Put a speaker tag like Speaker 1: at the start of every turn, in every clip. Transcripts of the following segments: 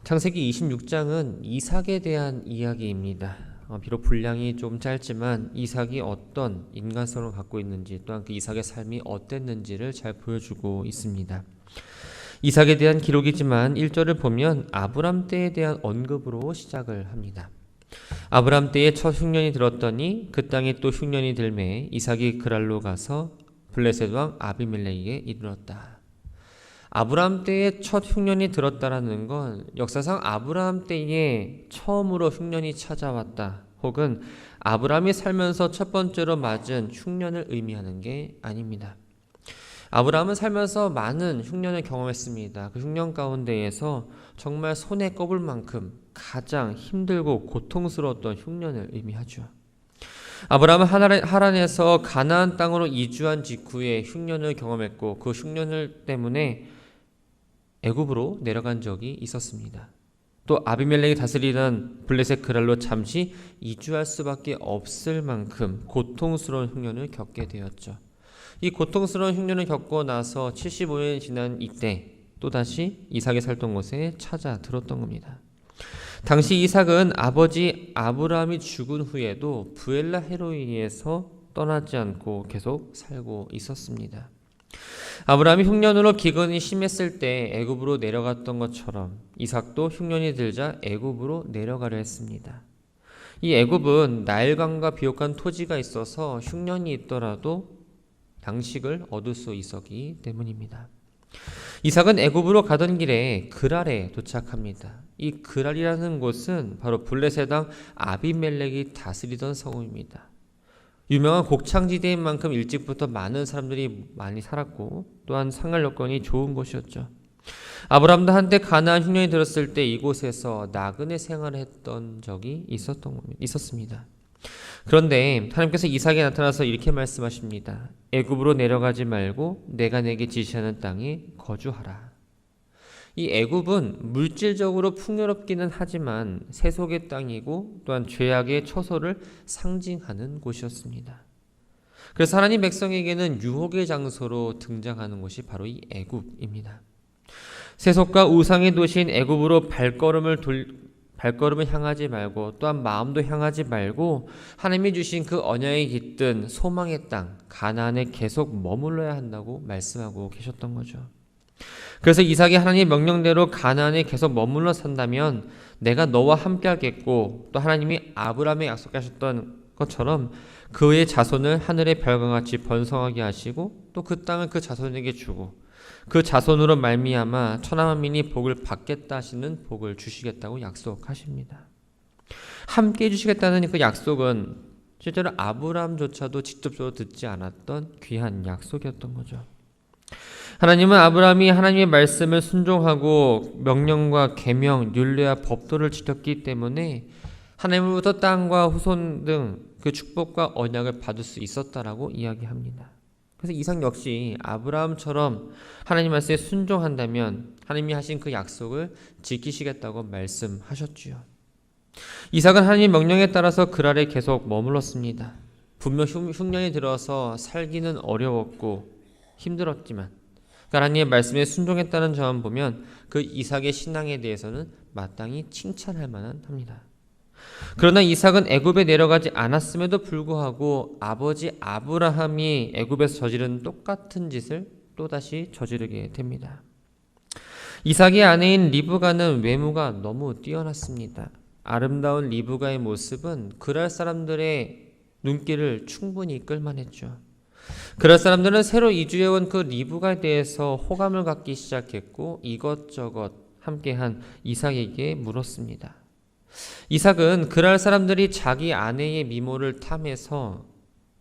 Speaker 1: 창세기 26장은 이삭에 대한 이야기입니다. 비록 분량이 좀 짧지만 이삭이 어떤 인간성을 갖고 있는지 또한 그 이삭의 삶이 어땠는지를 잘 보여주고 있습니다. 이삭에 대한 기록이지만 1절을 보면 아브람 때에 대한 언급으로 시작을 합니다. 아브람 때에 첫 흉년이 들었더니 그 땅에 또 흉년이 들매 이삭이 그랄로 가서 블레셋 왕 아비멜렉에게 이르렀다. 아브람 때에 첫 흉년이 들었다라는 건 역사상 아브람 때에 처음으로 흉년이 찾아왔다, 혹은 아브람이 살면서 첫 번째로 맞은 흉년을 의미하는 게 아닙니다. 아브람은 살면서 많은 흉년을 경험했습니다. 그 흉년 가운데에서 정말 손에 꼽을 만큼 가장 힘들고 고통스러웠던 흉년을 의미하죠. 아브라함은 하란에서 가나안 땅으로 이주한 직후에 흉년을 경험했고 그 흉년을 때문에 애굽으로 내려간 적이 있었습니다. 또 아비멜렉이 다스리던 블레셋 그랄로 잠시 이주할 수밖에 없을 만큼 고통스러운 흉년을 겪게 되었죠. 이 고통스러운 흉년을 겪고 나서 75년이 지난 이때 또다시 이삭이 살던 곳에 찾아 들었던 겁니다. 당시 이삭은 아버지 아브라함이 죽은 후에도 부엘라 헤로이에서 떠나지 않고 계속 살고 있었습니다. 아브라함이 흉년으로 기근이 심했을 때 애굽으로 내려갔던 것처럼 이삭도 흉년이 들자 애굽으로 내려가려 했습니다. 이 애굽은 나일강과 비옥한 토지가 있어서 흉년이 있더라도 양식을 얻을 수 있었기 때문입니다. 이삭은 애굽으로 가던 길에 그랄에 도착합니다. 이 그랄이라는 곳은 바로 블레셋 왕 아비멜렉이 다스리던 성읍입니다. 유명한 곡창지대인 만큼 일찍부터 많은 사람들이 많이 살았고 또한 생활 여건이 좋은 곳이었죠. 아브라함도 한때 가나안 흉년이 들었을 때 이곳에서 나그네 생활을 했던 적이 있었습니다. 그런데 하나님께서 이삭에 나타나서 이렇게 말씀하십니다. 애굽으로 내려가지 말고 내가 내게 지시하는 땅에 거주하라. 이 애굽은 물질적으로 풍요롭기는 하지만 세속의 땅이고 또한 죄악의 처소를 상징하는 곳이었습니다. 그래서 하나님 백성에게는 유혹의 장소로 등장하는 곳이 바로 이 애굽입니다. 세속과 우상의 도시인 애굽으로 발걸음을 향하지 말고 또한 마음도 향하지 말고 하나님이 주신 그 언약이 깃든 소망의 땅 가나안에 계속 머물러야 한다고 말씀하고 계셨던 거죠. 그래서 이삭이 하나님의 명령대로 가나안에 계속 머물러 산다면 내가 너와 함께 하겠고 또 하나님이 아브라함에 약속하셨던 것처럼 그의 자손을 하늘의 별과 같이 번성하게 하시고 또 그 땅을 그 자손에게 주고 그 자손으로 말미암아 천하 만민이 복을 받겠다 하시는 복을 주시겠다고 약속하십니다. 함께 해주시겠다는 그 약속은 실제로 아브라함조차도 직접적으로 듣지 않았던 귀한 약속이었던 거죠. 하나님은 아브라함이 하나님의 말씀을 순종하고 명령과 계명, 율례와 법도를 지켰기 때문에 하나님으로부터 땅과 후손 등 그 축복과 언약을 받을 수 있었다라고 이야기합니다. 그래서 이삭 역시 아브라함처럼 하나님 말씀에 순종한다면 하나님이 하신 그 약속을 지키시겠다고 말씀하셨지요. 이삭은 하나님 명령에 따라서 그랄에 계속 머물렀습니다. 분명 흉년이 들어서 살기는 어려웠고 힘들었지만 하나님의 말씀에 순종했다는 점 보면 그 이삭의 신앙에 대해서는 마땅히 칭찬할 만한 합니다. 그러나 이삭은 애굽에 내려가지 않았음에도 불구하고 아버지 아브라함이 애굽에서 저지른 똑같은 짓을 또다시 저지르게 됩니다. 이삭의 아내인 리브가는 외모가 너무 뛰어났습니다. 아름다운 리브가의 모습은 그랄 사람들의 눈길을 충분히 끌만했죠. 그럴 사람들은 새로 이주해온 그 리브가에 대해서 호감을 갖기 시작했고 이것저것 함께한 이삭에게 물었습니다. 이삭은 그랄 사람들이 자기 아내의 미모를 탐해서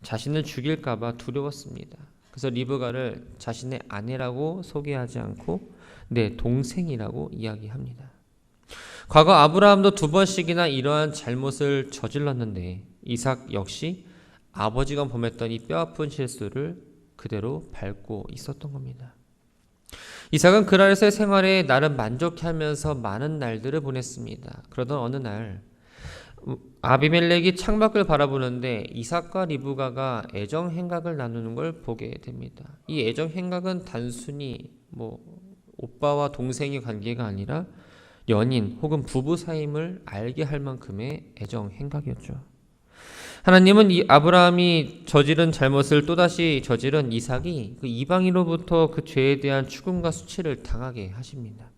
Speaker 1: 자신을 죽일까봐 두려웠습니다. 그래서 리브가를 자신의 아내라고 소개하지 않고 내 동생이라고 이야기합니다. 과거 아브라함도 2번씩이나 이러한 잘못을 저질렀는데 이삭 역시 아버지가 범했던 이 뼈아픈 실수를 그대로 밟고 있었던 겁니다. 이삭은 그랄에서의 생활에 나름 만족하면서 많은 날들을 보냈습니다. 그러던 어느 날 아비멜렉이 창밖을 바라보는데 이삭과 리브가가 애정 행각을 나누는 걸 보게 됩니다. 이 애정 행각은 단순히 오빠와 동생의 관계가 아니라 연인 혹은 부부 사임을 알게 할 만큼의 애정 행각이었죠. 하나님은 이 아브라함이 저지른 잘못을 또다시 저지른 이삭이 그 이방인으로부터 그 죄에 대한 죽음과 수치를 당하게 하십니다.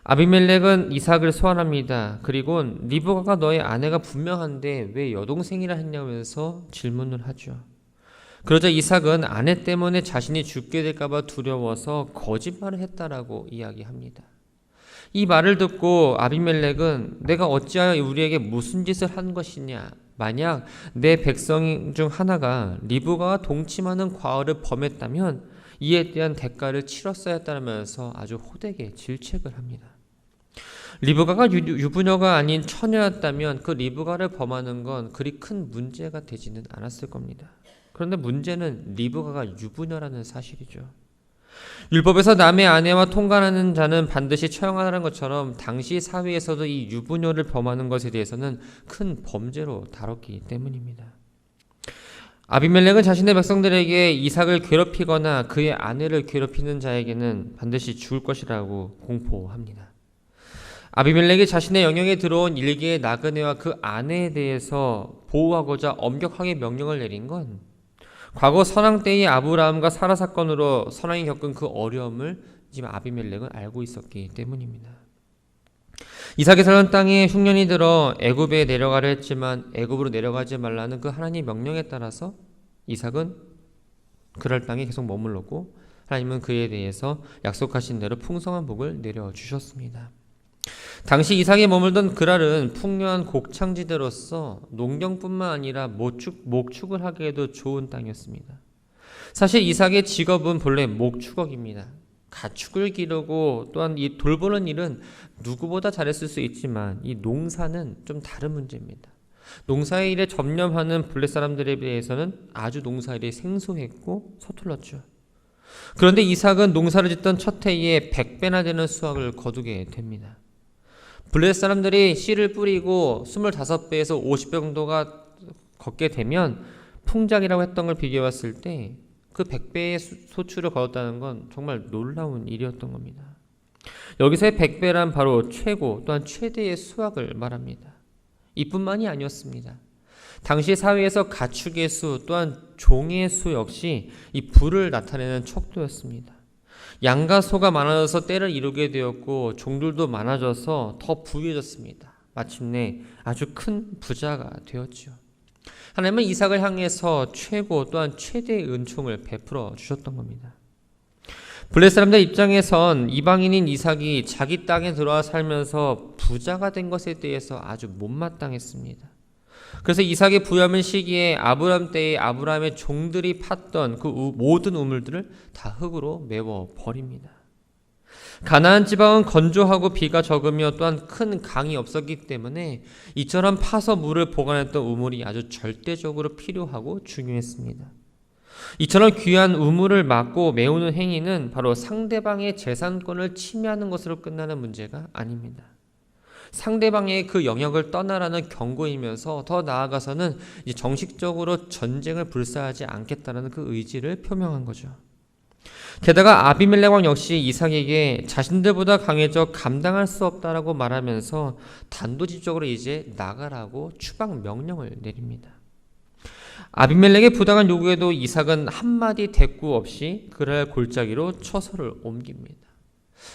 Speaker 1: 아비멜렉은 이삭을 소환합니다. 그리고 리브가가 너의 아내가 분명한데 왜 여동생이라 했냐면서 질문을 하죠. 그러자 이삭은 아내 때문에 자신이 죽게 될까봐 두려워서 거짓말을 했다라고 이야기합니다. 이 말을 듣고 아비멜렉은 내가 어찌하여 우리에게 무슨 짓을 한 것이냐, 만약 내 백성 중 하나가 리브가와 동침하는 과오를 범했다면 이에 대한 대가를 치렀어야 했다면서 아주 호되게 질책을 합니다. 리브가가 유부녀가 아닌 처녀였다면 그 리브가를 범하는 건 그리 큰 문제가 되지는 않았을 겁니다. 그런데 문제는 리브가가 유부녀라는 사실이죠. 율법에서 남의 아내와 통관하는 자는 반드시 처형하라는 것처럼 당시 사회에서도 이 유부녀를 범하는 것에 대해서는 큰 범죄로 다뤘기 때문입니다. 아비멜렉은 자신의 백성들에게 이삭을 괴롭히거나 그의 아내를 괴롭히는 자에게는 반드시 죽을 것이라고 공포합니다. 아비멜렉이 자신의 영역에 들어온 일개의 나그네와 그 아내에 대해서 보호하고자 엄격하게 명령을 내린 건 과거 선왕 때의 아브라함과 사라 사건으로 선왕이 겪은 그 어려움을 지금 아비멜렉은 알고 있었기 때문입니다. 이삭이 살던 땅에 흉년이 들어 애굽에 내려가려 했지만 애굽으로 내려가지 말라는 그 하나님의 명령에 따라서 이삭은 그랄 땅에 계속 머물렀고 하나님은 그에 대해서 약속하신 대로 풍성한 복을 내려주셨습니다. 당시 이삭이 머물던 그랄은 풍요한 곡창지대로서 농경뿐만 아니라 목축을 하기에도 좋은 땅이었습니다. 사실 이삭의 직업은 본래 목축업입니다. 가축을 기르고 또한 이 돌보는 일은 누구보다 잘했을 수 있지만 이 농사는 좀 다른 문제입니다. 농사의 일에 전념하는 블레 사람들에 비해서는 아주 농사일이 생소했고 서툴렀죠. 그런데 이삭은 농사를 짓던 첫 해에 100배나 되는 수확을 거두게 됩니다. 블레 사람들이 씨를 뿌리고 25배에서 50배 정도가 걷게 되면 풍작이라고 했던 걸 비교해 봤을 때 그 100배의 소출을 거뒀다는 건 정말 놀라운 일이었던 겁니다. 여기서의 100배란 바로 최고 또한 최대의 수확을 말합니다. 이뿐만이 아니었습니다. 당시 사회에서 가축의 수 또한 종의 수 역시 이 부를 나타내는 척도였습니다. 양과 소가 많아져서 때를 이루게 되었고 종들도 많아져서 더 부유해졌습니다. 마침내 아주 큰 부자가 되었죠. 하나님은 이삭을 향해서 최고 또한 최대의 은총을 베풀어 주셨던 겁니다. 블레 사람들 입장에선 이방인인 이삭이 자기 땅에 들어와 살면서 부자가 된 것에 대해서 아주 못마땅했습니다. 그래서 이삭의 부유한 시기에 아브람 때에 아브라함의 종들이 팠던 그 모든 우물들을 다 흙으로 메워 버립니다. 가나안 지방은 건조하고 비가 적으며 또한 큰 강이 없었기 때문에 이처럼 파서 물을 보관했던 우물이 아주 절대적으로 필요하고 중요했습니다. 이처럼 귀한 우물을 막고 메우는 행위는 바로 상대방의 재산권을 침해하는 것으로 끝나는 문제가 아닙니다. 상대방의 그 영역을 떠나라는 경고이면서 더 나아가서는 이제 정식적으로 전쟁을 불사하지 않겠다는 그 의지를 표명한 거죠. 게다가 아비멜렉 왕 역시 이삭에게 자신들보다 강해져 감당할 수 없다라고 말하면서 단도직입적으로 이제 나가라고 추방 명령을 내립니다. 아비멜렉의 부당한 요구에도 이삭은 한마디 대꾸 없이 그랄 골짜기로 처소를 옮깁니다.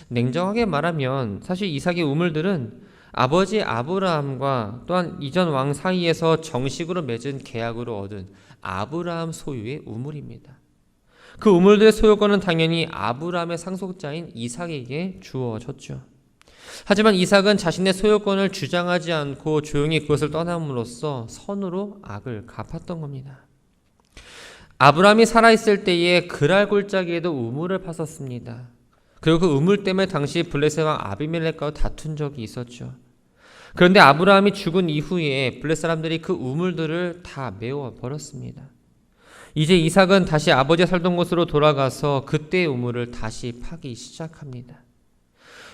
Speaker 1: 냉정하게 말하면 사실 이삭의 우물들은 아버지 아브라함과 또한 이전 왕 사이에서 정식으로 맺은 계약으로 얻은 아브라함 소유의 우물입니다. 그 우물들의 소유권은 당연히 아브라함의 상속자인 이삭에게 주어졌죠. 하지만 이삭은 자신의 소유권을 주장하지 않고 조용히 그것을 떠남으로써 선으로 악을 갚았던 겁니다. 아브라함이 살아있을 때에 그랄 골짜기에도 우물을 파섰습니다. 그리고 그 우물 때문에 당시 블레셋 왕 아비멜렉과 다툰 적이 있었죠. 그런데 아브라함이 죽은 이후에 블레셋 사람들이 그 우물들을 다 메워 버렸습니다. 이제 이삭은 다시 아버지가 살던 곳으로 돌아가서 그때의 우물을 다시 파기 시작합니다.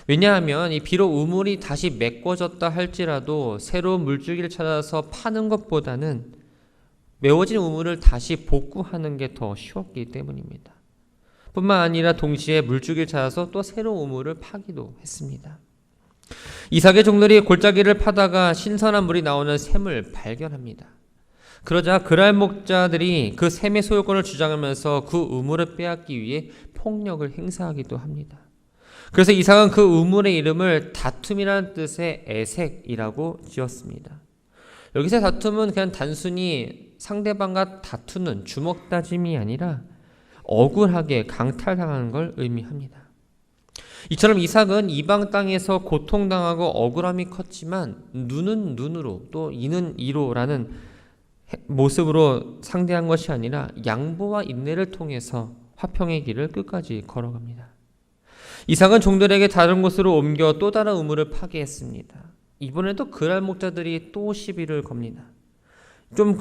Speaker 1: 왜냐하면 비록 우물이 다시 메꿔졌다 할지라도 새로운 물줄기를 찾아서 파는 것보다는 메워진 우물을 다시 복구하는 게 더 쉬웠기 때문입니다. 뿐만 아니라 동시에 물줄기를 찾아서 또 새로운 우물을 파기도 했습니다. 이삭의 종들이 골짜기를 파다가 신선한 물이 나오는 샘을 발견합니다. 그러자 그랄 목자들이 그 샘의 소유권을 주장하면서 그 우물을 빼앗기 위해 폭력을 행사하기도 합니다. 그래서 이삭은 그 우물의 이름을 다툼이라는 뜻의 에색이라고 지었습니다. 여기서 다툼은 그냥 단순히 상대방과 다투는 주먹 다짐이 아니라 억울하게 강탈당하는 걸 의미합니다. 이처럼 이삭은 이방 땅에서 고통당하고 억울함이 컸지만 눈은 눈으로 또 이는 이로라는 모습으로 상대한 것이 아니라 양보와 인내를 통해서 화평의 길을 끝까지 걸어갑니다. 이삭은 종들에게 다른 곳으로 옮겨 또 다른 우물을 파괴했습니다. 이번에도 그랄 목자들이 또 시비를 겁니다. 좀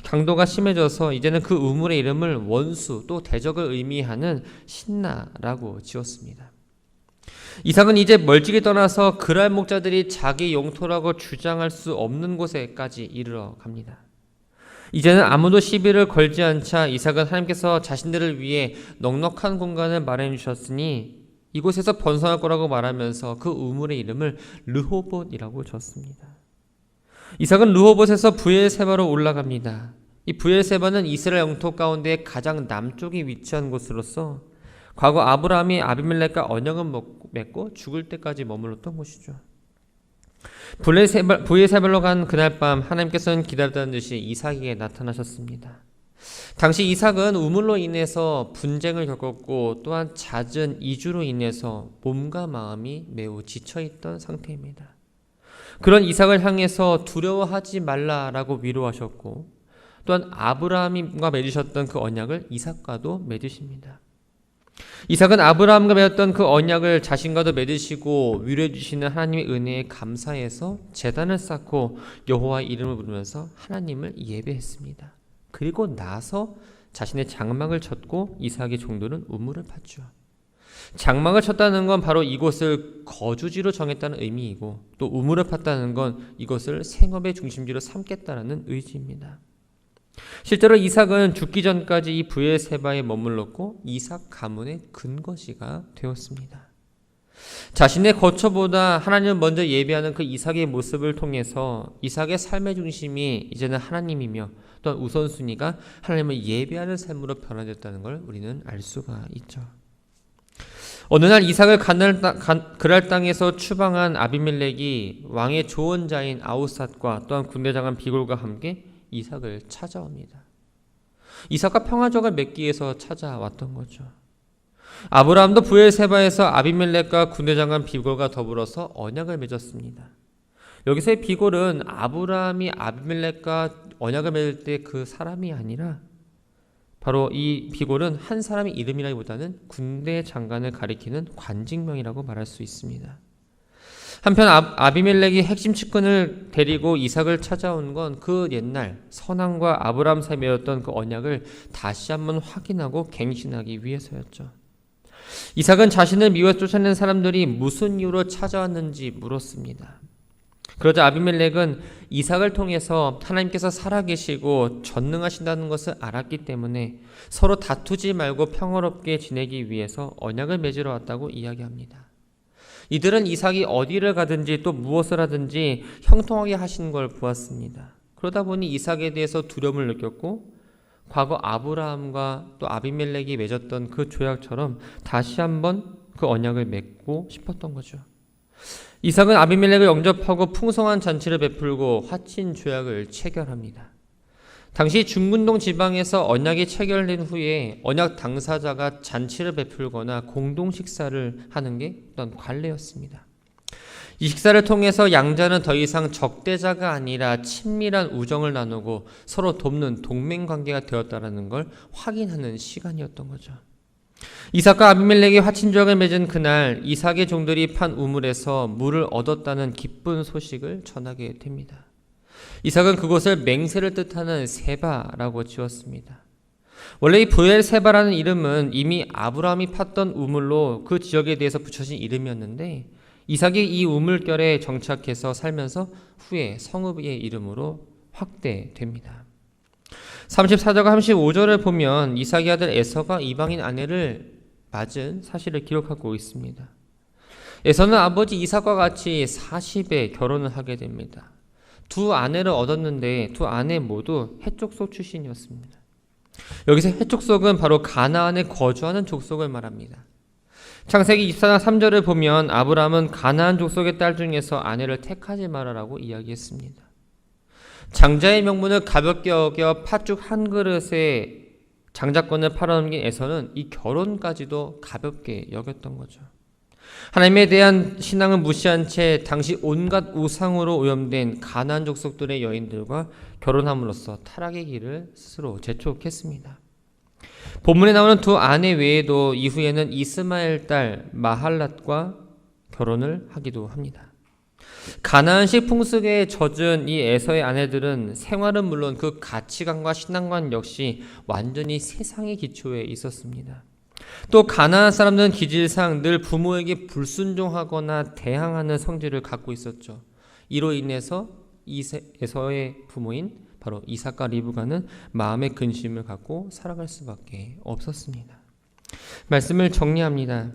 Speaker 1: 강도가 심해져서 이제는 그 우물의 이름을 원수 또 대적을 의미하는 신나라고 지었습니다. 이삭은 이제 멀찍이 떠나서 그랄 목자들이 자기 영토라고 주장할 수 없는 곳에까지 이르러 갑니다. 이제는 아무도 시비를 걸지 않자 이삭은 하나님께서 자신들을 위해 넉넉한 공간을 마련해 주셨으니 이곳에서 번성할 거라고 말하면서 그 우물의 이름을 르호봇이라고 졌습니다. 이삭은 르호봇에서 브엘세바로 올라갑니다. 이 브엘세바는 이스라엘 영토 가운데 가장 남쪽에 위치한 곳으로서 과거 아브라함이 아비멜렉과 언약을 맺고 죽을 때까지 머물렀던 곳이죠. 브엘세바로 간 그날 밤 하나님께서는 기다렸다는 듯이 이삭에게 나타나셨습니다. 당시 이삭은 우물로 인해서 분쟁을 겪었고 또한 잦은 이주로 인해서 몸과 마음이 매우 지쳐있던 상태입니다. 그런 이삭을 향해서 두려워하지 말라라고 위로하셨고 또한 아브라함과 맺으셨던 그 언약을 이삭과도 맺으십니다. 이삭은 아브라함과 맺었던 그 언약을 자신과도 맺으시고 위로해 주시는 하나님의 은혜에 감사해서 제단을 쌓고 여호와의 이름을 부르면서 하나님을 예배했습니다. 그리고 나서 자신의 장막을 쳤고 이삭의 종들은 우물을 팠죠. 장막을 쳤다는 건 바로 이곳을 거주지로 정했다는 의미이고 또 우물을 팠다는 건 이것을 생업의 중심지로 삼겠다는 의지입니다. 실제로 이삭은 죽기 전까지 이 브엘세바에 머물렀고 이삭 가문의 근거지가 되었습니다. 자신의 거처보다 하나님을 먼저 예배하는 그 이삭의 모습을 통해서 이삭의 삶의 중심이 이제는 하나님이며 또한 우선순위가 하나님을 예배하는 삶으로 변화됐다는 걸 우리는 알 수가 있죠. 어느 날 이삭을 그랄 땅에서 추방한 아비멜렉이 왕의 조언자인 아우삿과 또한 군대장관 비골과 함께 이삭을 찾아옵니다. 이삭과 평화적을 맺기 위해서 찾아왔던 거죠. 아브라함도 브엘세바에서 아비멜렉과 군대장관 비골과 더불어서 언약을 맺었습니다. 여기서의 비골은 아브라함이 아비멜렉과 언약을 맺을 때 그 사람이 아니라 바로 이 비골은 한 사람의 이름이라기보다는 군대 장관을 가리키는 관직명이라고 말할 수 있습니다. 한편 아비멜렉이 핵심 측근을 데리고 이삭을 찾아온 건 그 옛날 선왕과 아브라함 사이에 맺었던 그 언약을 다시 한번 확인하고 갱신하기 위해서였죠. 이삭은 자신을 미워 쫓아낸 사람들이 무슨 이유로 찾아왔는지 물었습니다. 그러자 아비멜렉은 이삭을 통해서 하나님께서 살아계시고 전능하신다는 것을 알았기 때문에 서로 다투지 말고 평화롭게 지내기 위해서 언약을 맺으러 왔다고 이야기합니다. 이들은 이삭이 어디를 가든지 또 무엇을 하든지 형통하게 하신 걸 보았습니다. 그러다 보니 이삭에 대해서 두려움을 느꼈고 과거 아브라함과 또 아비멜렉이 맺었던 그 조약처럼 다시 한번 그 언약을 맺고 싶었던 거죠. 이삭은 아비멜렉을 영접하고 풍성한 잔치를 베풀고 화친 조약을 체결합니다. 당시 중근동 지방에서 언약이 체결된 후에 언약 당사자가 잔치를 베풀거나 공동 식사를 하는 게 어떤 관례였습니다. 이 식사를 통해서 양자는 더 이상 적대자가 아니라 친밀한 우정을 나누고 서로 돕는 동맹 관계가 되었다는 걸 확인하는 시간이었던 거죠. 이삭과 아비멜렉이 화친 조약을 맺은 그날 이삭의 종들이 판 우물에서 물을 얻었다는 기쁜 소식을 전하게 됩니다. 이삭은 그곳을 맹세를 뜻하는 세바라고 지었습니다. 원래 이 브엘세바라는 이름은 이미 아브라함이 팠던 우물로 그 지역에 대해서 붙여진 이름이었는데 이삭이 이 우물결에 정착해서 살면서 후에 성읍의 이름으로 확대됩니다. 34절과 35절을 보면 이삭의 아들 에서가 이방인 아내를 맞은 사실을 기록하고 있습니다. 에서는 아버지 이삭과 같이 40에 결혼을 하게 됩니다. 두 아내를 얻었는데 두 아내 모두 헷 족속 출신이었습니다. 여기서 헷 족속은 바로 가나안에 거주하는 족속을 말합니다. 창세기 24장 3절을 보면 아브라함은 가나안 족속의 딸 중에서 아내를 택하지 말아라고 이야기했습니다. 장자의 명분을 가볍게 여겨 팥죽 한 그릇에 장자권을 팔아넘긴 에서는 이 결혼까지도 가볍게 여겼던 거죠. 하나님에 대한 신앙을 무시한 채 당시 온갖 우상으로 오염된 가나안 족속들의 여인들과 결혼함으로써 타락의 길을 스스로 재촉했습니다. 본문에 나오는 두 아내 외에도 이후에는 이스마엘 딸 마할랏과 결혼을 하기도 합니다. 가나안식 풍습에 젖은 이 에서의 아내들은 생활은 물론 그 가치관과 신앙관 역시 완전히 세상의 기초에 있었습니다. 또 가나안 사람들은 기질상 늘 부모에게 불순종하거나 대항하는 성질을 갖고 있었죠. 이로 인해서 에서의 부모인 바로 이삭과 리브가는 마음의 근심을 갖고 살아갈 수밖에 없었습니다. 말씀을 정리합니다.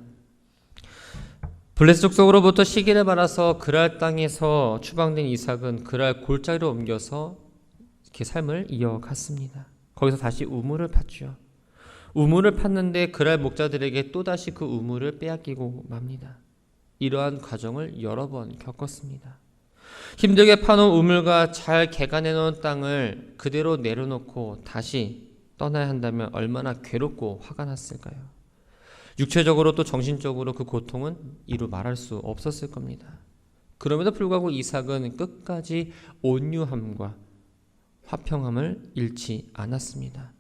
Speaker 1: 블레셋 족속으로부터 시기를 받아서 그랄 땅에서 추방된 이삭은 그랄 골짜기로 옮겨서 이렇게 삶을 이어갔습니다. 거기서 다시 우물을 팠죠. 우물을 팠는데 그랄 목자들에게 또다시 그 우물을 빼앗기고 맙니다. 이러한 과정을 여러 번 겪었습니다. 힘들게 파놓은 우물과 잘 개간해놓은 땅을 그대로 내려놓고 다시 떠나야 한다면 얼마나 괴롭고 화가 났을까요? 육체적으로 또 정신적으로 그 고통은 이루 말할 수 없었을 겁니다. 그럼에도 불구하고 이삭은 끝까지 온유함과 화평함을 잃지 않았습니다.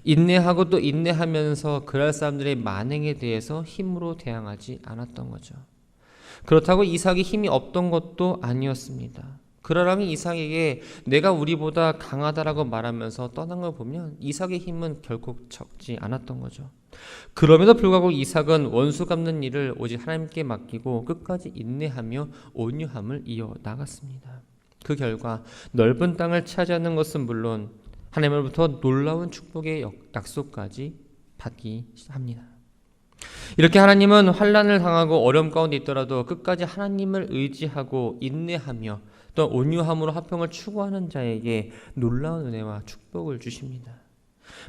Speaker 1: 인내하고 또 인내하면서 그랄 사람들의 만행에 대해서 힘으로 대항하지 않았던 거죠. 그렇다고 이삭이 힘이 없던 것도 아니었습니다. 그랄 왕이 이삭에게 내가 우리보다 강하다라고 말하면서 떠난 걸 보면 이삭의 힘은 결코 적지 않았던 거죠. 그럼에도 불구하고 이삭은 원수 갚는 일을 오직 하나님께 맡기고 끝까지 인내하며 온유함을 이어나갔습니다. 그 결과 넓은 땅을 차지하는 것은 물론 하나님으로부터 놀라운 축복의 약속까지 받기 합니다. 이렇게 하나님은 환난을 당하고 어려움 가운데 있더라도 끝까지 하나님을 의지하고 인내하며 또 온유함으로 화평을 추구하는 자에게 놀라운 은혜와 축복을 주십니다.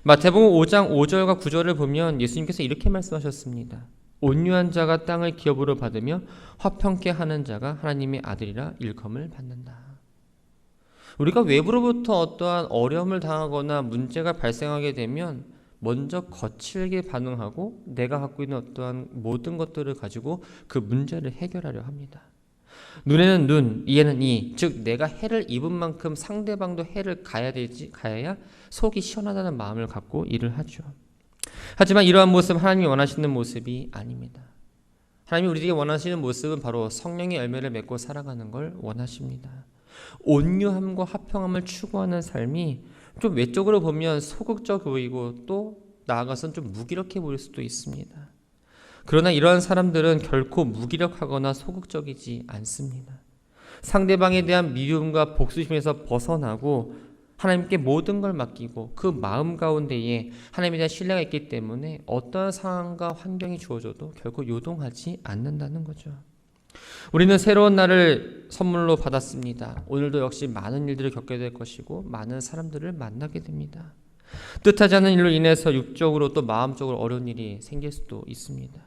Speaker 1: 마태복음 5장 5절과 9절을 보면 예수님께서 이렇게 말씀하셨습니다. 온유한 자가 땅을 기업으로 받으며 화평케 하는 자가 하나님의 아들이라 일컬음을 받는다. 우리가 외부로부터 어떠한 어려움을 당하거나 문제가 발생하게 되면 먼저 거칠게 반응하고 내가 갖고 있는 어떠한 모든 것들을 가지고 그 문제를 해결하려 합니다. 눈에는 눈, 이에는 이, 즉 내가 해를 입은 만큼 상대방도 해를 가야야 속이 시원하다는 마음을 갖고 일을 하죠. 하지만 이러한 모습은 하나님이 원하시는 모습이 아닙니다. 하나님이 우리에게 원하시는 모습은 바로 성령의 열매를 맺고 살아가는 걸 원하십니다. 온유함과 화평함을 추구하는 삶이 좀 외적으로 보면 소극적 보이고 또 나아가서는 좀 무기력해 보일 수도 있습니다. 그러나 이러한 사람들은 결코 무기력하거나 소극적이지 않습니다. 상대방에 대한 미움과 복수심에서 벗어나고 하나님께 모든 걸 맡기고 그 마음 가운데에 하나님에 대한 신뢰가 있기 때문에 어떠한 상황과 환경이 주어져도 결코 요동하지 않는다는 거죠. 우리는 새로운 날을 선물로 받았습니다. 오늘도 역시 많은 일들을 겪게 될 것이고 많은 사람들을 만나게 됩니다. 뜻하지 않은 일로 인해서 육적으로 또 마음적으로 어려운 일이 생길 수도 있습니다.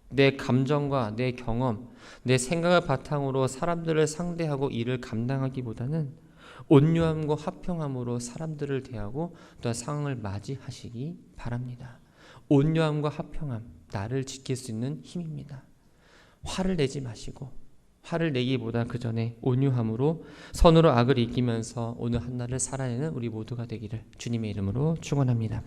Speaker 1: 내 감정과 내 경험, 내 생각을 바탕으로 사람들을 상대하고 일을 감당하기보다는 온유함과 화평함으로 사람들을 대하고 또 상황을 맞이하시기 바랍니다. 온유함과 화평함, 나를 지킬 수 있는 힘입니다. 화를 내지 마시고 화를 내기보다 그 전에 온유함으로 선으로 악을 이기면서 오늘 한날을 살아내는 우리 모두가 되기를 주님의 이름으로 축원합니다.